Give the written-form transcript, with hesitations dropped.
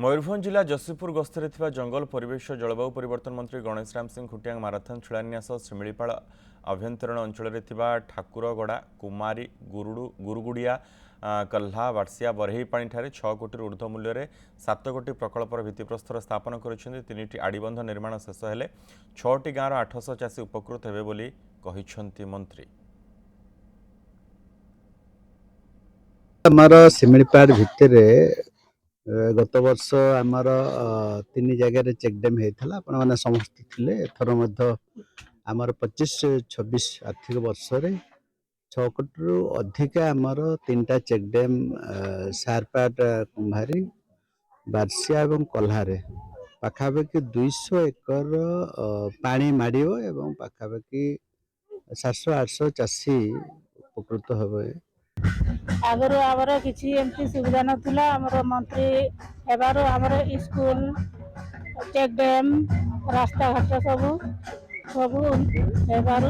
मयूरभंज जिला जसीपुर गस्तर जंगल परिवेश जलवायु परिवर्तन मंत्री गणेश राम सिंह खुटियांग माराथन शिलान्यास शिमिलीपाल अभ्यंतरण अंचल ठाकुरगड़ा कुमारी गुरुगुड़िया कल्हा बार्सिया बरहेईपाणी 6 कोटी ऊर्ध्व मूल्य 7 कोटी प्रकल्पर भित्तिप्रस्तर स्थापन कर आड़बंध निर्माण शेष हेले 6टी गाँवर 800 चाषी उपकृत हेबे बोली कहिसेंति मंत्री। आमर शिमिलीपाड़ भितर गत वर्ष आमर 3 जगह चेकडेम होता आपण मैंने समस्त थे एथर आमर 25-26 आर्थिक वर्ष 6 कोटी रु अधिक आमर 3टा चेकडेम सारपाट कुम्भारी बार्सिया और कल्हारे पाखापाखि 200 एकर पानी माड़ और पाखापाखि 700-800 चाषी उपकृत हे। आगर आमर किसी एमती सुविधा नाला आमर मंत्री हेबार आमर स्कूल चेक डैम रास्ता घाट सब हेबार